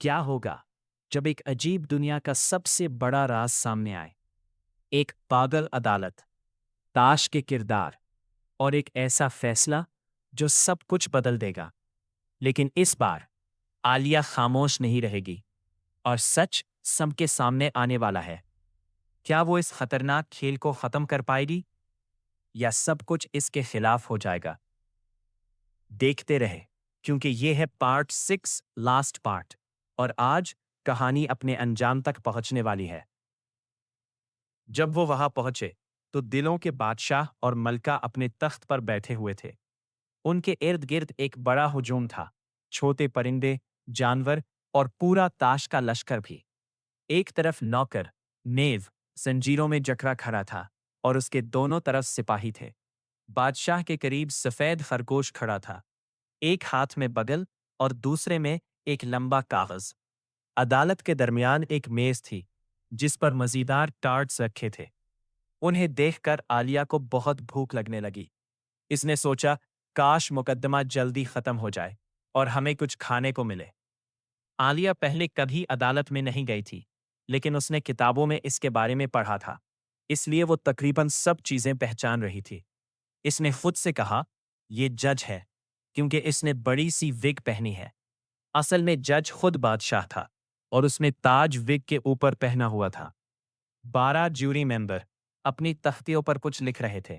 کیا ہوگا جب ایک عجیب دنیا کا سب سے بڑا راز سامنے آئے؟ ایک پاگل عدالت، تاش کے کردار اور ایک ایسا فیصلہ جو سب کچھ بدل دے گا۔ لیکن اس بار عالیہ خاموش نہیں رہے گی اور سچ سب کے سامنے آنے والا ہے۔ کیا وہ اس خطرناک کھیل کو ختم کر پائے گی یا سب کچھ اس کے خلاف ہو جائے گا؟ دیکھتے رہے، کیونکہ یہ ہے پارٹ 6، لاسٹ پارٹ، اور آج کہانی اپنے انجام تک پہنچنے والی ہے۔ جب وہ وہاں پہنچے تو دلوں کے بادشاہ اور ملکہ اپنے تخت پر بیٹھے ہوئے تھے۔ ان کے ارد گرد ایک بڑا ہجوم تھا، چھوٹے پرندے، جانور اور پورا تاش کا لشکر بھی۔ ایک طرف نوکر نیو زنجیروں میں جکڑا کھڑا تھا اور اس کے دونوں طرف سپاہی تھے۔ بادشاہ کے قریب سفید خرگوش کھڑا تھا، ایک ہاتھ میں بگل اور دوسرے میں ایک لمبا کاغذ۔ عدالت کے درمیان ایک میز تھی جس پر مزیدار ٹارٹس رکھے تھے۔ انہیں دیکھ کر عالیہ کو بہت بھوک لگنے لگی۔ اس نے سوچا، کاش مقدمہ جلدی ختم ہو جائے اور ہمیں کچھ کھانے کو ملے۔ عالیہ پہلے کبھی عدالت میں نہیں گئی تھی، لیکن اس نے کتابوں میں اس کے بارے میں پڑھا تھا، اس لیے وہ تقریباً سب چیزیں پہچان رہی تھی۔ اس نے خود سے کہا، یہ جج ہے، کیونکہ اس نے بڑی سی وگ پہنی ہے۔ اصل میں جج خود بادشاہ تھا اور اس نے تاج وگ کے اوپر پہنا ہوا تھا۔ 12 جیوری ممبر اپنی تختیوں پر کچھ لکھ رہے تھے۔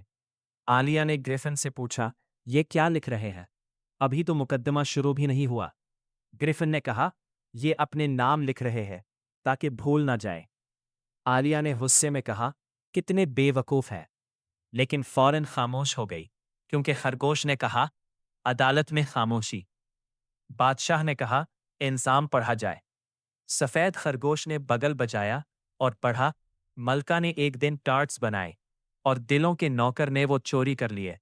عالیہ نے گریفن سے پوچھا، یہ کیا لکھ رہے ہیں؟ ابھی تو مقدمہ شروع بھی نہیں ہوا۔ گریفن نے کہا، یہ اپنے نام لکھ رہے ہیں تاکہ بھول نہ جائے۔ عالیہ نے غصے میں کہا، کتنے بے وقوف ہیں، لیکن فوراً خاموش ہو گئی کیونکہ خرگوش نے کہا، عدالت میں خاموشی۔ بادشاہ نے کہا، انضام پڑھا جائے۔ سفید خرگوش نے بگل بجایا اور پڑھا، ملکہ نے ایک دن ٹارٹس بنائے اور دلوں کے نوکر نے وہ چوری کر لیے۔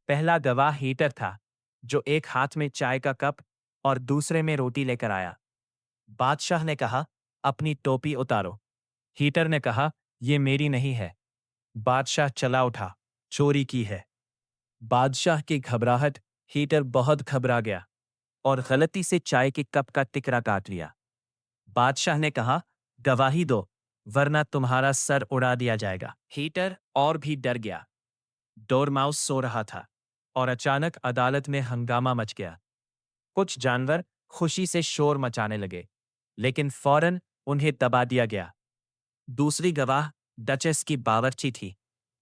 پہلا گواہ ہیٹر تھا جو ایک ہاتھ میں چائے کا کپ اور دوسرے میں روٹی لے کر آیا۔ بادشاہ نے کہا، اپنی ٹوپی اتارو۔ ہیٹر نے کہا، یہ میری نہیں ہے۔ بادشاہ چلا اٹھا، چوری کی ہے۔ بادشاہ کی گھبراہٹ، ہیٹر بہت گھبرا گیا اور غلطی سے چائے کے کپ کا ٹکڑا کاٹ لیا۔ بادشاہ نے کہا، گواہی دو ورنہ تمہارا سر اڑا دیا جائے گا۔ ہیٹر اور بھی ڈر گیا۔ ڈورماؤس سو رہا تھا اور اچانک عدالت میں ہنگامہ مچ گیا۔ کچھ جانور خوشی سے شور مچانے لگے، لیکن فوراً انہیں دبا دیا گیا۔ دوسری گواہ ڈچس کی باورچی تھی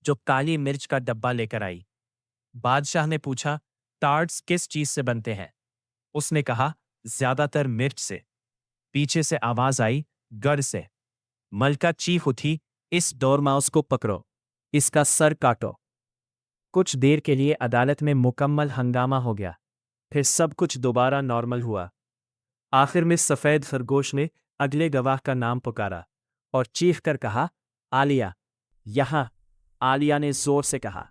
جو کالی مرچ کا ڈبہ لے کر آئی۔ بادشاہ نے پوچھا، ٹارٹس کس چیز سے بنتے ہیں؟ اس نے کہا، زیادہ تر مرچ سے۔ پیچھے سے آواز آئی، گڑ سے۔ ملکہ چیخ اٹھی، اس ڈورماؤس کو پکڑو، اس کا سر کاٹو۔ کچھ دیر کے لیے عدالت میں مکمل ہنگامہ ہو گیا، پھر سب کچھ دوبارہ نارمل ہوا۔ آخر میں سفید خرگوش نے اگلے گواہ کا نام پکارا اور چیخ کر کہا، عالیہ، یہاں۔ عالیہ نے زور سے کہا۔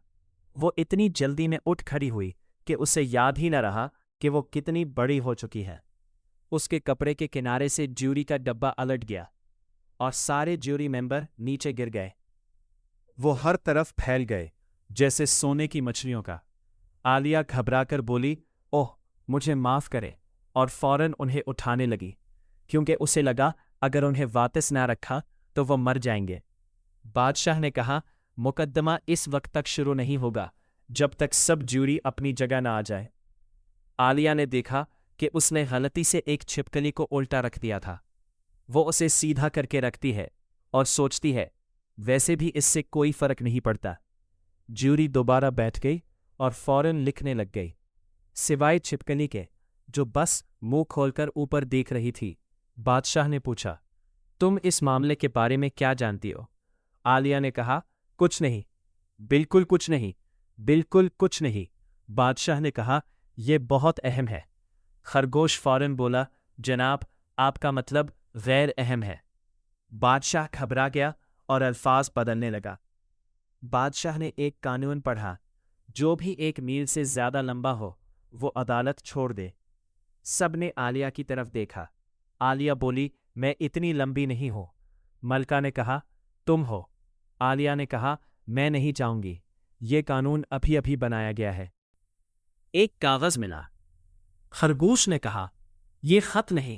وہ اتنی جلدی میں اٹھ کھڑی ہوئی کہ اسے یاد ہی نہ رہا کہ وہ کتنی بڑی ہو چکی ہے۔ اس کے کپڑے کے کنارے سے جیوری کا ڈبہ الٹ گیا اور سارے جیوری ممبر نیچے گر گئے۔ وہ ہر طرف پھیل گئے جیسے سونے کی مچھلیوں کا۔ عالیہ گھبرا کر بولی، اوہ، مجھے معاف کرے، اور فوراً انہیں اٹھانے لگی کیونکہ اسے لگا اگر انہیں واپس نہ رکھا تو وہ مر جائیں گے۔ بادشاہ نے کہا، مقدمہ اس وقت تک شروع نہیں ہوگا جب تک سب جیوری اپنی جگہ نہ آ جائے۔ عالیہ نے دیکھا کہ اس نے غلطی سے ایک چھپکلی کو الٹا رکھ دیا تھا۔ وہ اسے سیدھا کر کے رکھتی ہے اور سوچتی ہے، ویسے بھی اس سے کوئی فرق نہیں پڑتا۔ جیوری دوبارہ بیٹھ گئی اور فوراً لکھنے لگ گئی، سوائے چھپکلی کے جو بس منہ کھول کر اوپر دیکھ رہی تھی۔ بادشاہ نے پوچھا، تم اس معاملے کے بارے میں کیا جانتی ہو؟ عالیہ نے کہا، کچھ نہیں، بالکل کچھ نہیں، بالکل کچھ نہیں۔ بادشاہ نے کہا، یہ بہت اہم ہے۔ خرگوش فوراً بولا، جناب، آپ کا مطلب غیر اہم ہے۔ بادشاہ گھبرا گیا اور الفاظ بدلنے لگا۔ بادشاہ نے ایک قانون پڑھا، جو بھی 1 میل سے زیادہ لمبا ہو وہ عدالت چھوڑ دے۔ سب نے عالیہ کی طرف دیکھا۔ عالیہ بولی، میں اتنی لمبی نہیں ہوں۔ ملکہ نے کہا، تم ہو۔ عالیہ نے کہا، میں نہیں جاؤں گی، یہ قانون ابھی ابھی بنایا گیا ہے۔ ایک کاغذ ملا۔ خرگوش نے کہا، یہ خط نہیں،